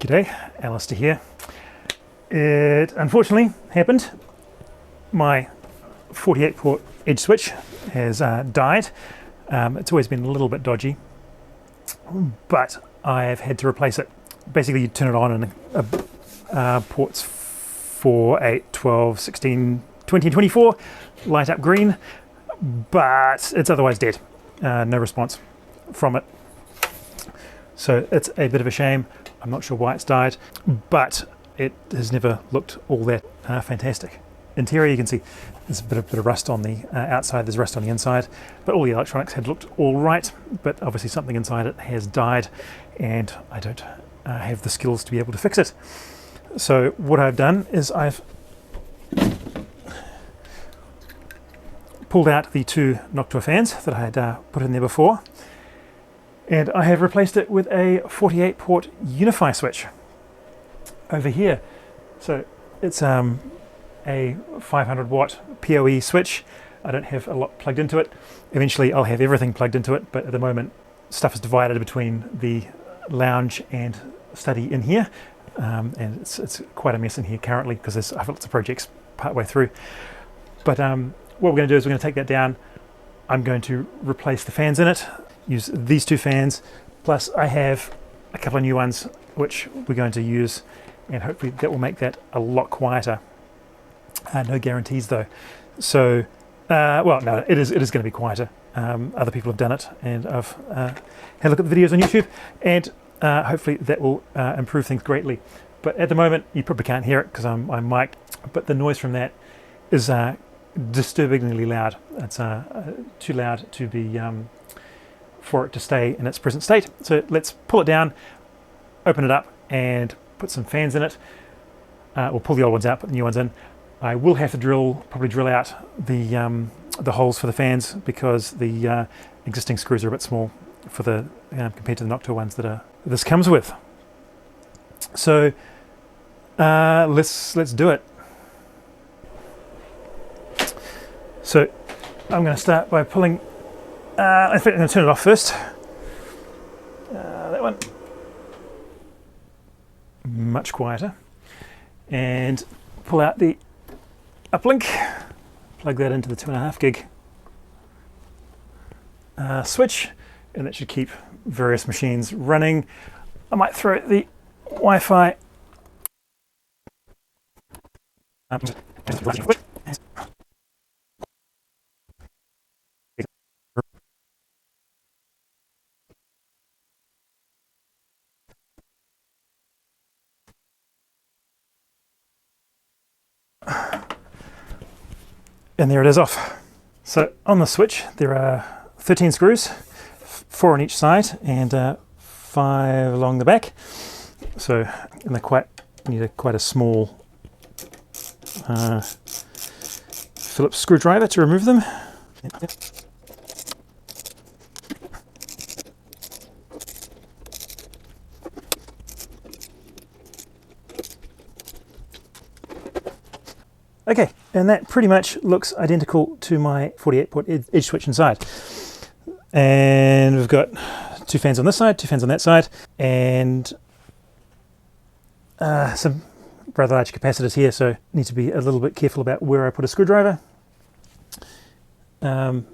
G'day, Alistair here. It unfortunately happened. My 48 port edge switch has died. It's always been a little bit dodgy, but I've had to replace it. Basically, you turn it on and ports 4, 8, 12, 16, 20 and 24 light up green, but it's otherwise dead. No response from it. So it's a bit of a shame. I'm not sure why it's died, but it has never looked all that fantastic. Interior, you can see there's a bit of rust on the outside, there's rust on the inside, but all the electronics had looked all right, but obviously something inside it has died, and I don't have the skills to be able to fix it. So what I've done is I've pulled out the two Noctua fans that I had put in there before, and I have replaced it with a 48 port Unifi switch over here. So it's a 500 watt POE switch. I don't have a lot plugged into it. Eventually I'll have everything plugged into it, but at the moment stuff is divided between the lounge and study in here, and it's quite a mess in here currently because I've got lots of projects partway through. But what we're going to do is we're going to take that down. I'm going to replace the fans in it, use these two fans, plus I have a couple of new ones which we're going to use, and hopefully that will make that a lot quieter. No guarantees though. So, well, no, it is going to be quieter. Other people have done it, and I've had a look at the videos on YouTube, and hopefully that will improve things greatly. But at the moment, you probably can't hear it because I'm mic'd, but the noise from that is disturbingly loud. It's too loud to be for it to stay in its present state. So let's pull it down, open it up, and put some fans in it. We'll pull the old ones out, put the new ones in. I will have to probably drill out the holes for the fans because the existing screws are a bit small for the compared to the Noctua ones that this comes with. So let's do it. So I'm going to start by pulling. In fact, I'm going to turn it off first. That one, much quieter, and pull out the uplink, plug that into the 2.5 gig switch, and that should keep various machines running. I might throw the Wi-Fi and there it is off. So on the switch there are 13 screws, 4 on each side and 5 along the back. So, and they need quite a small Phillips screwdriver to remove them. Okay, and that pretty much looks identical to my 48 port edge switch inside. And we've got 2 fans on this side, 2 fans on that side, and some rather large capacitors here, so need to be a little bit careful about where I put a screwdriver. But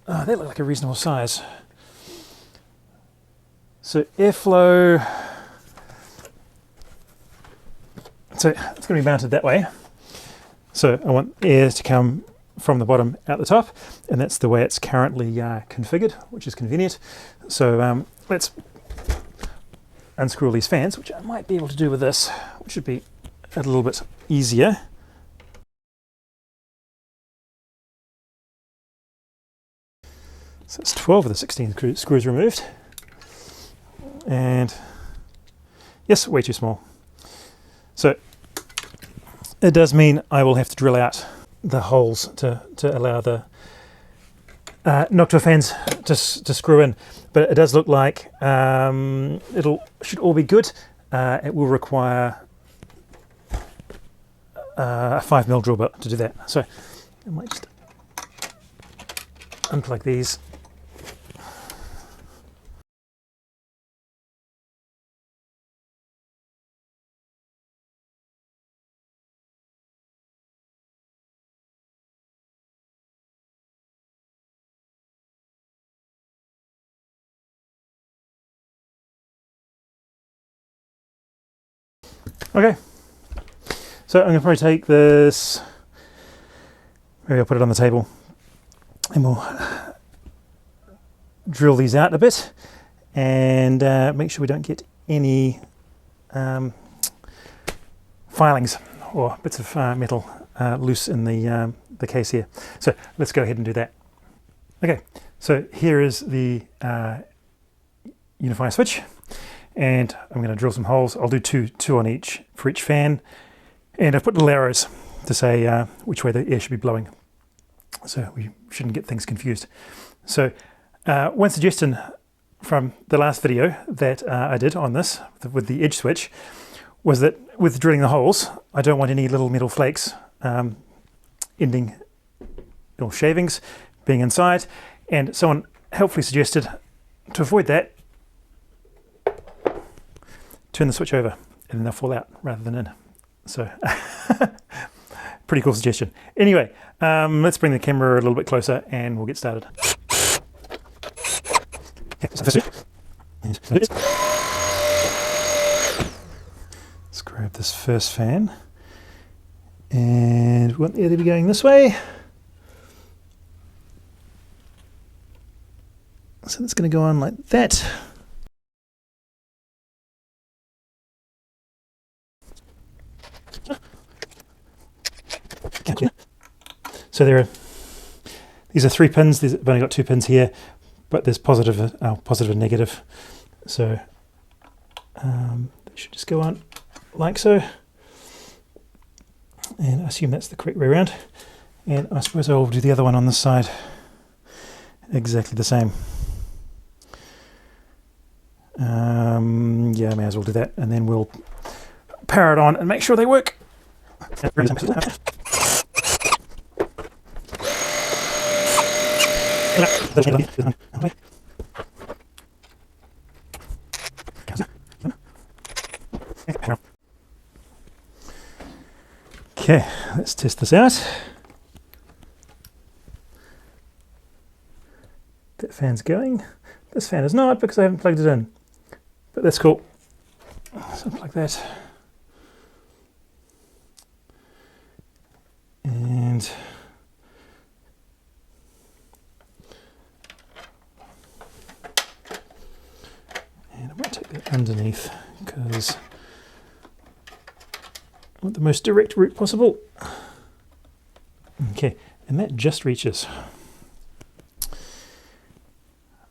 they look like a reasonable size. So airflow. So it's going to be mounted that way. So I want air to come from the bottom out the top, and that's the way it's currently configured, which is convenient. So let's unscrew all these fans, which I might be able to do with this, which should be a little bit easier. So it's 12 of the 16 screws removed. And yes, way too small. So it does mean I will have to drill out the holes to allow the Noctua fans to screw in, but it does look like should all be good. It will require a 5mm drill bit to do that. So I might just unplug these Okay, so I'm going to probably take this, maybe I'll put it on the table, and we'll drill these out a bit and make sure we don't get any filings or bits of metal loose in the case here. So let's go ahead and do that. Okay, so here is the Unifi switch, and I'm going to drill some holes. I'll do two on each for each fan, and I've put little arrows to say which way the air should be blowing, so we shouldn't get things confused. So one suggestion from the last video that I did on this with the EdgeSwitch was that with drilling the holes, I don't want any little metal flakes ending or shavings being inside, and someone helpfully suggested to avoid that, turn the switch over and then they'll fall out rather than in. So pretty cool suggestion. Anyway, let's bring the camera a little bit closer and we'll get started. Let's grab this first fan, and we want the air to be going this way. So it's going to go on like that. So these are 3 pins. I've only got 2 pins here, but there's positive and negative. So they should just go on like so. And I assume that's the correct way around. And I suppose I'll do the other one on this side exactly the same. Yeah, I may as well do that, and then we'll power it on and make sure they work. Okay, let's test this out. That fan's going. This fan is not because I haven't plugged it in, but that's cool. So plug that. And I might take that underneath because I want the most direct route possible. Okay, and that just reaches.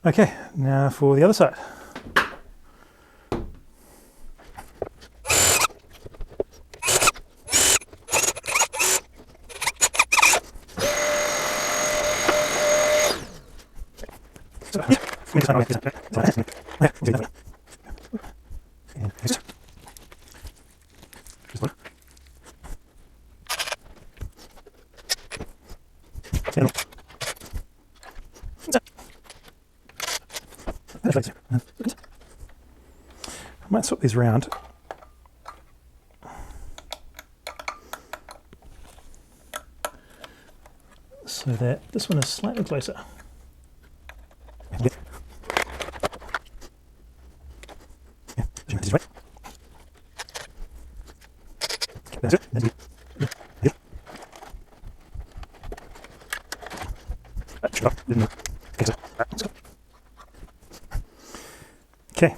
Okay, now for the other side. I might swap these around. So that this one is slightly closer. Okay,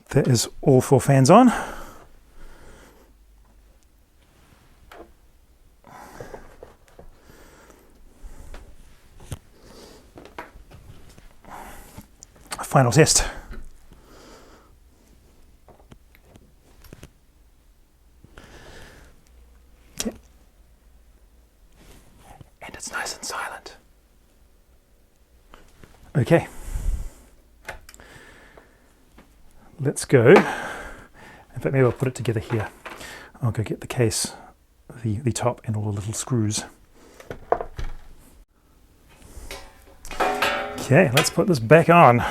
that is all 4 fans on. Final test. Okay. And it's nice and silent. Okay. Let's go. In fact, maybe I'll put it together here. I'll go get the case, the top and all the little screws. Okay, let's put this back on.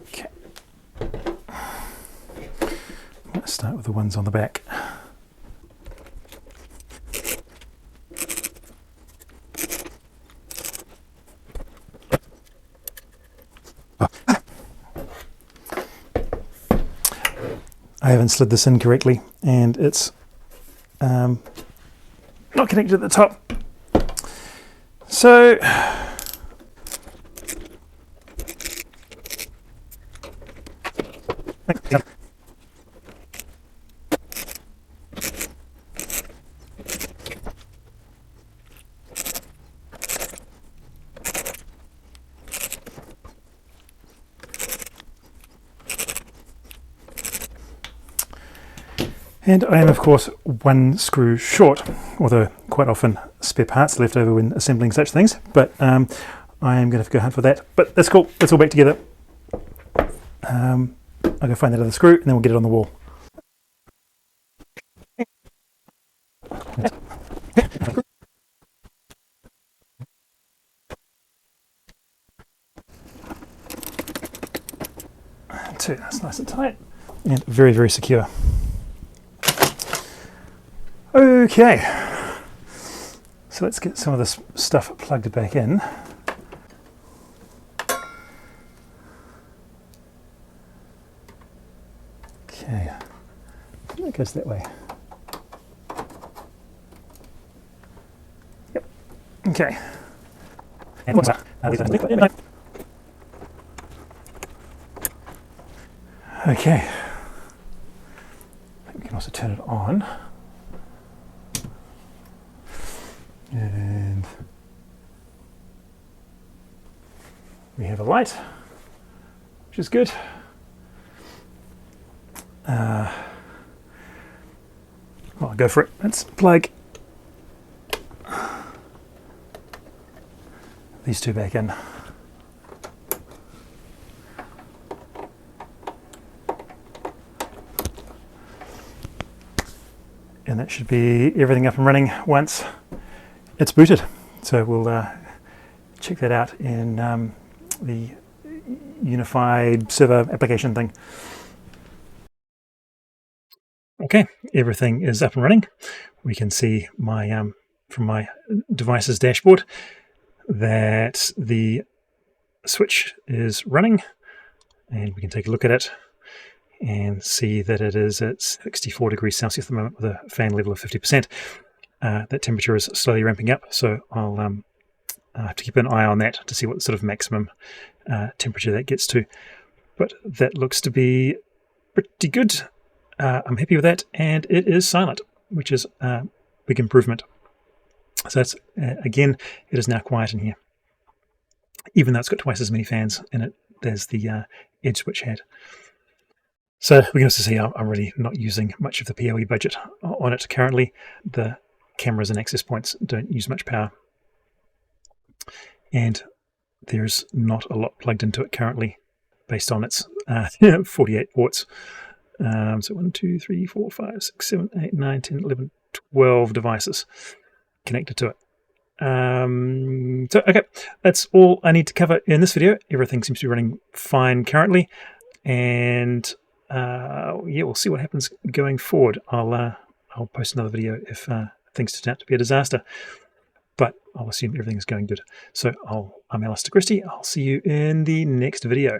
Okay. Let's start with the ones on the back. I haven't slid this in correctly, and it's not connected at the top. So and I am, of course, one screw short, although quite often spare parts are left over when assembling such things, but I am going to have to go hunt for that. But that's cool, it's all back together. I'll go find that other screw and then we'll get it on the wall. Two, that's nice and tight and very, very secure. Okay, so let's get some of this stuff plugged back in. Okay, it goes that way. Yep, okay. And what's that? Okay, I think we can also turn it on. And we have a light, which is good. Well, I'll go for it. Let's plug these two back in. And that should be everything up and running once it's booted. So we'll check that out in the Unifi server application thing. Okay, everything is up and running. We can see my from my device's dashboard that the switch is running, and we can take a look at it and see that it is at 64 degrees Celsius at the moment with a fan level of 50%. That temperature is slowly ramping up, so I'll have to keep an eye on that to see what sort of maximum temperature that gets to. But that looks to be pretty good. I'm happy with that, and it is silent, which is a big improvement. So that's, again, it is now quiet in here, even though it's got twice as many fans in it as the EdgeSwitch had. So we can also see I'm really not using much of the POE budget on it currently. The cameras and access points don't use much power, and there's not a lot plugged into it currently based on its 48 ports. So 1, 2, 3, 4, 5, 6, 7, 8, 9, 10, 11, 12 devices connected to it. So okay, that's all I need to cover in this video. Everything seems to be running fine currently, and yeah, we'll see what happens going forward. I'll post another video if things turn out to be a disaster, but I'll assume everything is going good. So I'm Alistair Christie. I'll see you in the next video.